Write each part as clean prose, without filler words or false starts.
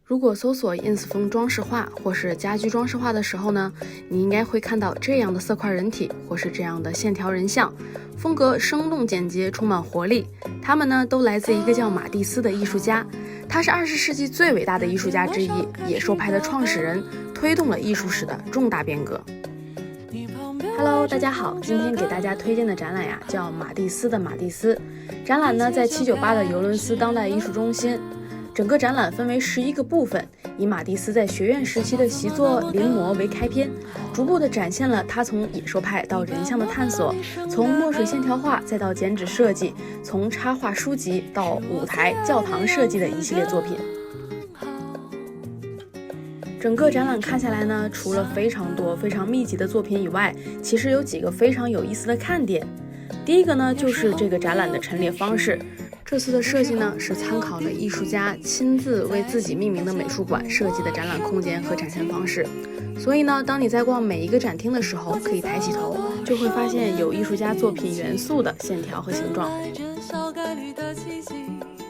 如果搜索 ins 风装饰画或是家居装饰画的时候呢，你应该会看到这样的色块人体或是这样的线条人像，风格生动简洁，充满活力。他们呢都来自一个叫马蒂斯的艺术家，他是20世纪最伟大的艺术家之一，野兽派的创始人，推动了艺术史的重大变革。Hello， 大家好，今天给大家推荐的展览呀，叫马蒂斯的马蒂斯。展览呢在798的尤伦斯当代艺术中心。整个展览分为11个部分，以马蒂斯在学院时期的习作临摹为开篇，逐步地展现了他从野兽派到人像的探索，从墨水线条画再到剪纸设计，从插画书籍到舞台、教堂设计的一系列作品。整个展览看下来呢，除了非常多、非常密集的作品以外，其实有几个非常有意思的看点。第一个呢，就是这个展览的陈列方式。这次的设计呢，是参考了艺术家亲自为自己命名的美术馆设计的展览空间和展现方式。所以呢，当你在逛每一个展厅的时候，可以抬起头，就会发现有艺术家作品元素的线条和形状。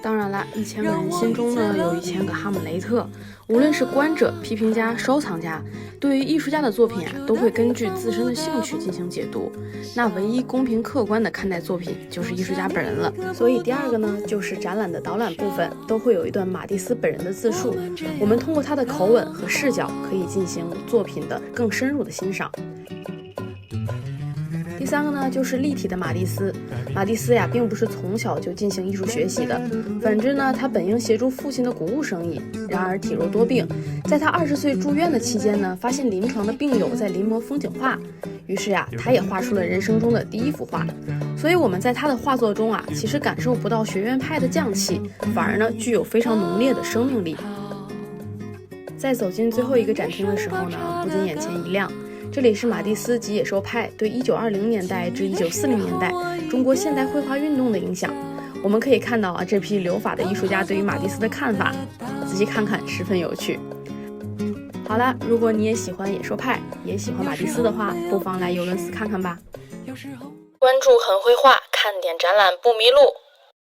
当然了，1000个人心中呢，有1000个哈姆雷特。无论是观者、批评家、收藏家，对于艺术家的作品啊，都会根据自身的兴趣进行解读。那唯一公平客观的看待作品，就是艺术家本人了。所以第二个呢，就是展览的导览部分都会有一段马蒂斯本人的自述，我们通过他的口吻和视角，可以进行作品的更深入的欣赏。第三个呢，就是立体的马蒂斯。马蒂斯呀，并不是从小就进行艺术学习的，反之呢，他本应协助父亲的谷物生意，然而体弱多病，在他20岁住院的期间呢，发现临床的病友在临摹风景画，于是呀，他也画出了人生中的第一幅画。所以我们在他的画作中啊，其实感受不到学院派的匠气，反而呢，具有非常浓烈的生命力。在走进最后一个展厅的时候呢，不禁眼前一亮。这里是马蒂斯及野兽派对1920年代至1940年代中国现代绘画运动的影响。我们可以看到啊，这批留法的艺术家对于马蒂斯的看法，仔细看看十分有趣。好了，如果你也喜欢野兽派，也喜欢马蒂斯的话，不妨来尤伦斯看看吧。关注很绘画，看点展览不迷路。